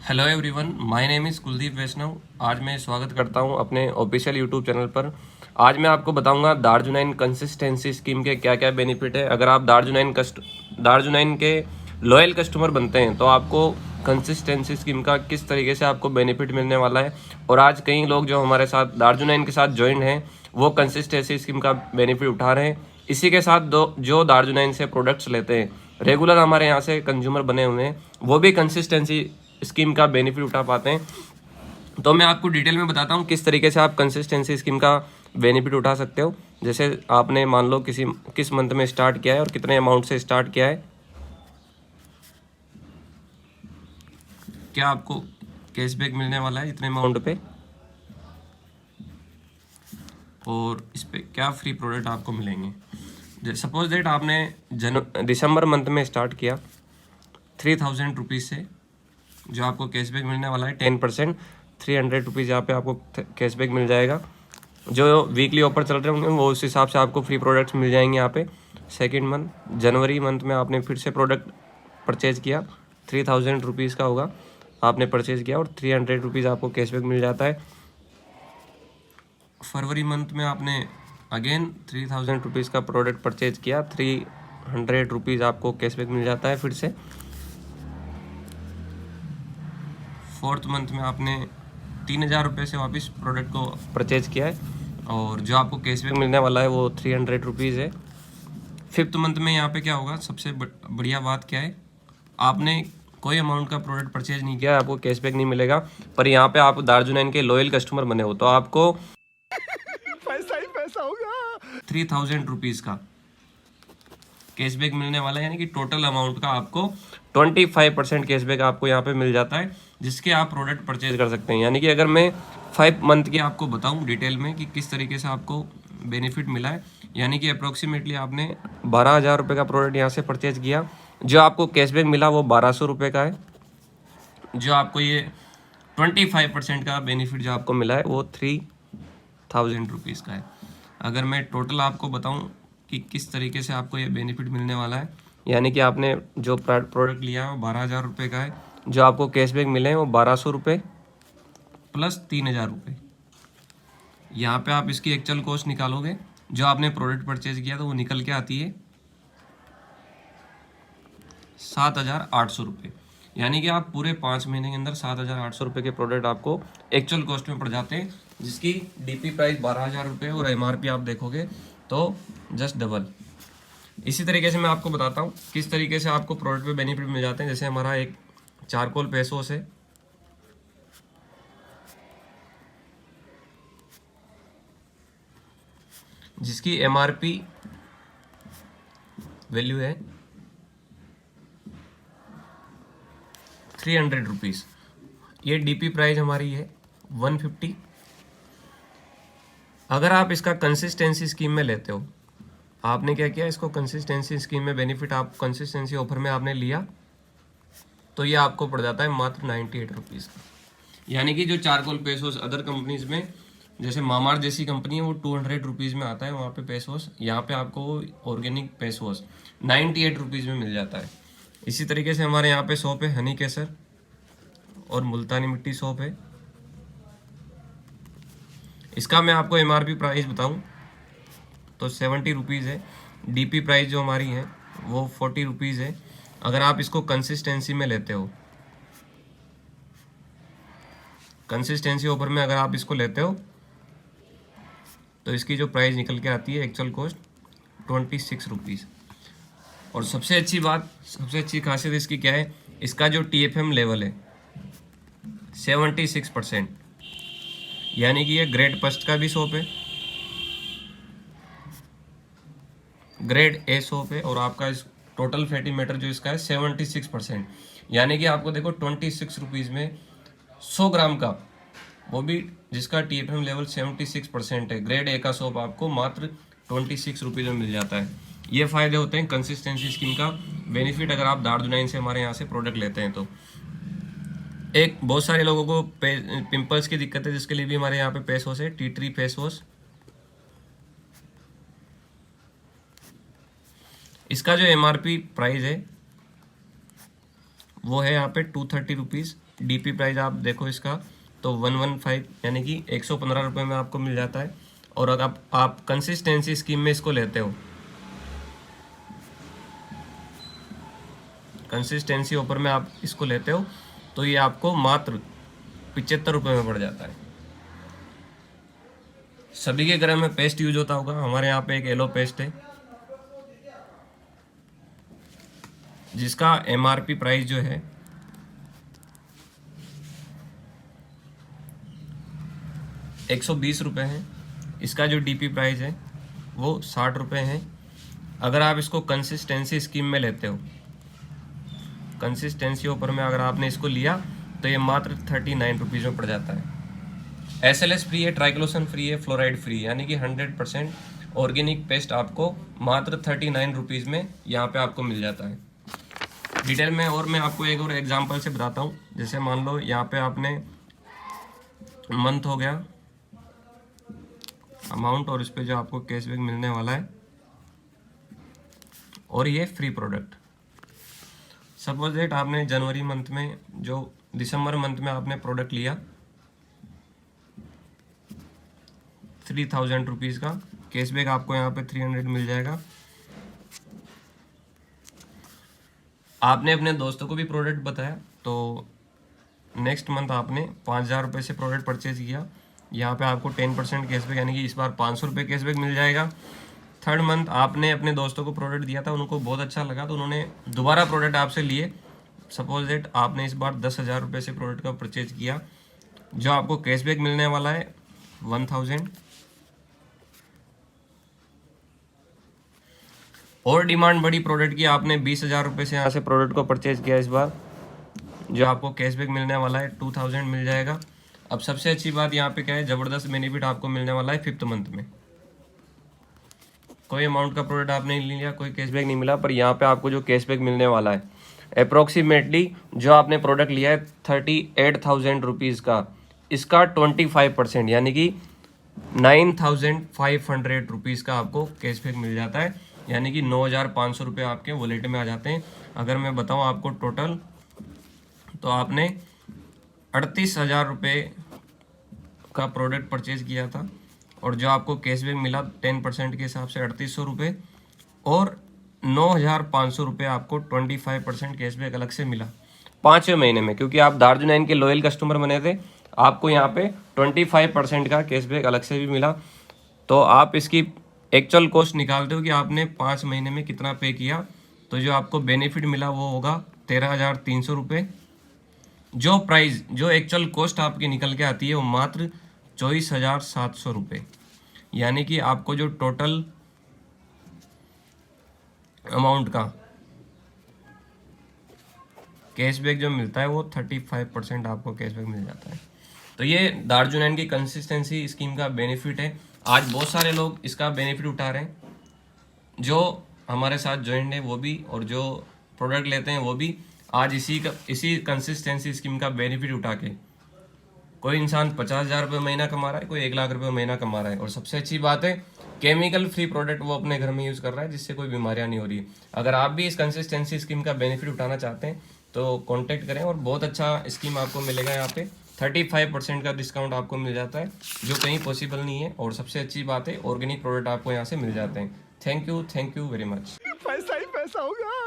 Hello everyone, my name is Kuldeep Vaishnav. आज मैं स्वागत करता हूं अपने ऑफिशियल यूट्यूब चैनल पर। आज मैं आपको बताऊंगा दार्जुनाइन कंसिस्टेंसी स्कीम के क्या क्या बेनिफिट है। अगर आप दार्जुनाइन के लॉयल कस्टमर बनते हैं तो आपको कंसिस्टेंसी स्कीम का किस तरीके से आपको बेनिफिट मिलने वाला है। और आज कई लोग जो हमारे साथ दार्जुनाइन के साथ ज्वाइन हैं वो कंसिस्टेंसी स्कीम का बेनिफिट उठा रहे हैं। इसी के साथ जो दार्जुनाइन से प्रोडक्ट्स लेते हैं, रेगुलर हमारे यहाँ से कंज्यूमर बने हुए हैं, वो भी कंसिस्टेंसी स्कीम का बेनिफिट उठा पाते हैं। तो मैं आपको डिटेल में बताता हूँ किस तरीके से आप कंसिस्टेंसी स्कीम का बेनिफिट उठा सकते हो। जैसे आपने मान लो किस मंथ में स्टार्ट किया है और कितने अमाउंट से स्टार्ट किया है, क्या आपको कैशबैक मिलने वाला है इतने अमाउंट पे, और इस पे क्या फ्री प्रोडक्ट आपको मिलेंगे। सपोज दैट आपने दिसंबर मंथ में स्टार्ट किया 3000 रुपीज़ से, जो आपको कैशबैक मिलने वाला है 10%, 300 रुपीज़ यहाँ पे आपको कैशबैक मिल जाएगा। जो वीकली ऑफर चल रहे होंगे वो उस हिसाब से आपको फ्री प्रोडक्ट्स मिल जाएंगे यहाँ पे। सेकेंड मंथ जनवरी मंथ में आपने फिर से प्रोडक्ट परचेज़ किया, 3000 रुपीज़ का होगा, आपने परचेज़ किया और 300 रुपीज़ आपको कैशबैक मिल जाता है। फरवरी मंथ में आपने अगेन 3000 रुपीज़ का प्रोडक्ट परचेज़ किया, 300 रुपीज़ आपको कैशबैक मिल जाता है फिर से। फोर्थ मंथ में आपने 3000 रुपये से वापस प्रोडक्ट को परचेज़ किया है और जो आपको कैशबैक मिलने वाला है वो 300 रुपीज़ है। फिफ्थ मंथ में यहाँ पे क्या होगा, सबसे बढ़िया बात क्या है, आपने कोई अमाउंट का प्रोडक्ट परचेज नहीं किया, आपको कैशबैक नहीं मिलेगा। पर यहाँ पे आप दार्जुनाइन के लॉयल कस्टमर बने हो तो आपको पैसा ही पैसा होगा, 3000 रुपीज़ का कैशबैक मिलने वाला है। यानी कि टोटल अमाउंट का आपको 25% कैशबैक आपको यहाँ पे मिल जाता है, जिसके आप प्रोडक्ट परचेज कर सकते हैं। यानी कि अगर मैं 5 मंथ की आपको बताऊं डिटेल में कि किस तरीके से आपको बेनिफिट मिला है, यानी कि अप्रोक्सीमेटली आपने 12,000 रुपये का प्रोडक्ट यहाँ से परचेज किया, जो आपको कैशबैक मिला वो 1200 रुपये का है। जो आपको ये 25% का बेनिफिट जो आपको मिला है वो 3000 रुपीज़ का है। अगर मैं टोटल आपको बताऊं कि किस तरीके से आपको ये बेनिफिट मिलने वाला है, यानी कि आपने जो प्रोडक्ट लिया है वो 12,000 रुपये का है, जो आपको कैशबैक मिले हैं वो 1200 रुपये प्लस 3,000 रुपये। यहाँ पे आप इसकी एक्चुअल कॉस्ट निकालोगे, जो आपने प्रोडक्ट परचेज किया तो वो निकल के आती है 7,800 रुपये। यानी कि आप पूरे 5 महीने के अंदर 7,800 रुपये के प्रोडक्ट आपको एक्चुअल कॉस्ट में पड़ जाते हैं, जिसकी डीपी प्राइस 12,000 रुपये और एमआरपी आप देखोगे तो जस्ट डबल। इसी तरीके से मैं आपको बताता हूँ किस तरीके से आपको प्रोडक्ट पे बेनिफिट मिल जाते हैं। जैसे हमारा एक चारकोल फेस वॉश है, जिसकी एमआरपी वैल्यू है 300 रुपीज़। ये डीपी प्राइस हमारी है 150। अगर आप इसका कंसिस्टेंसी स्कीम में लेते हो, आपने क्या किया, इसको कंसिस्टेंसी स्कीम में बेनिफिट आप कंसिस्टेंसी ऑफर में आपने लिया तो ये आपको पड़ जाता है मात्र 98 रुपीज़ का। यानी कि जो charcoal face wash other companies में, जैसे मामार्थ जैसी कंपनी है, वो 200 रुपीज़ में आता है वहाँ पे फेस वॉश, यहाँ पे आपको ऑर्गेनिक फेस वॉश 98 रुपीज़ में मिल जाता है। इसी तरीके से हमारे यहाँ पे सोप है हनी केसर और मुल्तानी मिट्टी सोप है। इसका मैं आपको एमआरपी प्राइस बताऊँ तो 70 रुपीज़ है। डीपी प्राइस जो हमारी है वो 40 रुपीज़ है। अगर आप इसको कंसिस्टेंसी में लेते हो, कंसिस्टेंसी ऑफर में अगर आप इसको लेते हो तो इसकी जो प्राइस निकल के आती है एक्चुअल कॉस्ट 26 रुपीज़। और सबसे अच्छी खासियत इसकी क्या है, इसका जो TFM लेवल है 76%। यानी कि ये ग्रेड फर्स्ट का भी सोप है, ग्रेड ए सोप है, और आपका इस टोटल फैटी मैटर जो इसका है 76%। यानी कि आपको देखो 26 रुपीज़ में 100 ग्राम का, वो भी जिसका TFM लेवल 76% है, ग्रेड ए का सोप आपको मात्र 26 रुपीज़ में मिल जाता है। ये फ़ायदे होते हैं कंसिस्टेंसी स्कीम का बेनिफिट अगर आप दार्जुनाइन से हमारे यहाँ से प्रोडक्ट लेते हैं तो। एक बहुत सारे लोगों को पिंपल्स की दिक्कत है, जिसके लिए भी हमारे यहाँ पे फेस वॉश है, टी ट्री फेस वॉश। इसका जो एमआरपी प्राइस है वो है यहाँ पे 230 रुपीज़, डीपी प्राइस आप देखो इसका तो 115 यानी कि 115 रुपये में आपको मिल जाता है। और अगर आप कंसिस्टेंसी स्कीम में इसको लेते हो, कंसिस्टेंसी ऑफर में आप इसको लेते हो तो ये आपको मात्र 75 रुपये में पड़ जाता है। सभी के घर में पेस्ट यूज होता होगा, हमारे यहाँ पे एक येलो पेस्ट है जिसका एमआरपी प्राइस जो है 120 रुपये है। इसका जो डीपी प्राइस है वो 60 रुपये है। अगर आप इसको कंसिस्टेंसी स्कीम में लेते हो, कंसिस्टेंसी ऑफर में अगर आपने इसको लिया तो ये मात्र 39 रुपीज़ में पड़ जाता है। SLS फ्री है, ट्राइक्लोसन फ्री है, फ्लोराइड फ्री है, यानी कि 100% ऑर्गेनिक पेस्ट आपको मात्र 39 रुपीज़ में यहाँ पे आपको मिल जाता है। डिटेल में और मैं आपको एक और एग्जांपल से बताता हूँ। जैसे मान लो यहाँ पे आपने मंथ हो गया अमाउंट और इस पे जो आपको कैशबैक मिलने वाला है और ये फ्री प्रोडक्ट। सपोज दैट आपने जनवरी मंथ में जो दिसंबर मंथ में आपने प्रोडक्ट लिया 3000 रुपीज़ का, कैशबैक आपको यहाँ पे 300 मिल जाएगा। आपने अपने दोस्तों को भी प्रोडक्ट बताया तो नेक्स्ट मंथ आपने 5000 रुपये से प्रोडक्ट परचेज किया, यहाँ पे आपको 10% कैशबैक यानी कि इस बार 500 रुपये कैशबैक मिल जाएगा। थर्ड मंथ आपने अपने दोस्तों को प्रोडक्ट दिया था, उनको बहुत अच्छा लगा तो उन्होंने दोबारा प्रोडक्ट आपसे लिए। सपोज दैट आपने इस बार 10,000 रुपये से प्रोडक्ट का परचेज किया, जो आपको कैशबैक मिलने वाला है 1000। और डिमांड बड़ी प्रोडक्ट की, आपने 20,000 रुपये से यहाँ से प्रोडक्ट को परचेज किया, इस बार जो आपको कैशबैक मिलने वाला है 2000 मिल जाएगा। अब सबसे अच्छी बात यहाँ पे क्या है, ज़बरदस्त बेनिफिट आपको मिलने वाला है 5th मंथ में। कोई अमाउंट का प्रोडक्ट आपने नहीं लिया, कोई कैशबैक नहीं मिला, पर यहाँ पे आपको जो कैशबैक मिलने वाला है अप्रोक्सीमेटली जो आपने प्रोडक्ट लिया है 38,000 रुपीज़ का, इसका 25% यानी कि 9,500 रुपीज़ का आपको कैशबैक मिल जाता है, यानी कि 9,500 रुपये आपके वॉलेट में आ जाते हैं। अगर मैं बताऊँ आपको टोटल, तो आपने 38,000 रुपये का प्रोडक्ट परचेज किया था और जो आपको कैशबैक मिला 10% के हिसाब से 3800 रुपये, और 9,500 रुपये आपको 25% कैशबैक अलग से मिला 5वें महीने में। क्योंकि आप दार्जिलिंग के लॉयल कस्टमर बने थे, आपको यहाँ पे 25% का कैशबैक अलग से भी मिला। तो आप इसकी एक्चुअल कॉस्ट निकालते हो कि आपने 5 महीने में कितना पे किया, तो जो आपको बेनिफिट मिला वो होगा 13,300 रुपये। जो प्राइस, जो एक्चुअल कॉस्ट आपकी निकल के आती है वो मात्र 24,700 रुपये, यानी कि आपको जो टोटल अमाउंट का कैशबैक जो मिलता है वो 35% आपको कैशबैक मिल जाता है। तो ये दार्जिलिंग की कंसिस्टेंसी स्कीम का बेनिफिट है। आज बहुत सारे लोग इसका बेनिफिट उठा रहे हैं, जो हमारे साथ ज्वाइन है वो भी, और जो प्रोडक्ट लेते हैं वो भी आज इसी कंसिस्टेंसी स्कीम का बेनिफिट उठा के कोई इंसान 50,000 रुपये महीना कमा रहा है, कोई 1 लाख रुपये महीना कमा रहा है। और सबसे अच्छी बात है, केमिकल फ्री प्रोडक्ट वो अपने घर में यूज़ कर रहा है, जिससे कोई बीमारियां नहीं हो रही है। अगर आप भी इस कंसिस्टेंसी स्कीम का बेनिफिट उठाना चाहते हैं तो कॉन्टैक्ट करें, और बहुत अच्छा स्कीम आपको मिलेगा। यहाँ पे 35% का डिस्काउंट आपको मिल जाता है, जो कहीं पॉसिबल नहीं है। और सबसे अच्छी बात है, ऑर्गेनिक प्रोडक्ट आपको यहाँ से मिल जाते हैं। Thank you very much. पैसा ही पैसा होगा।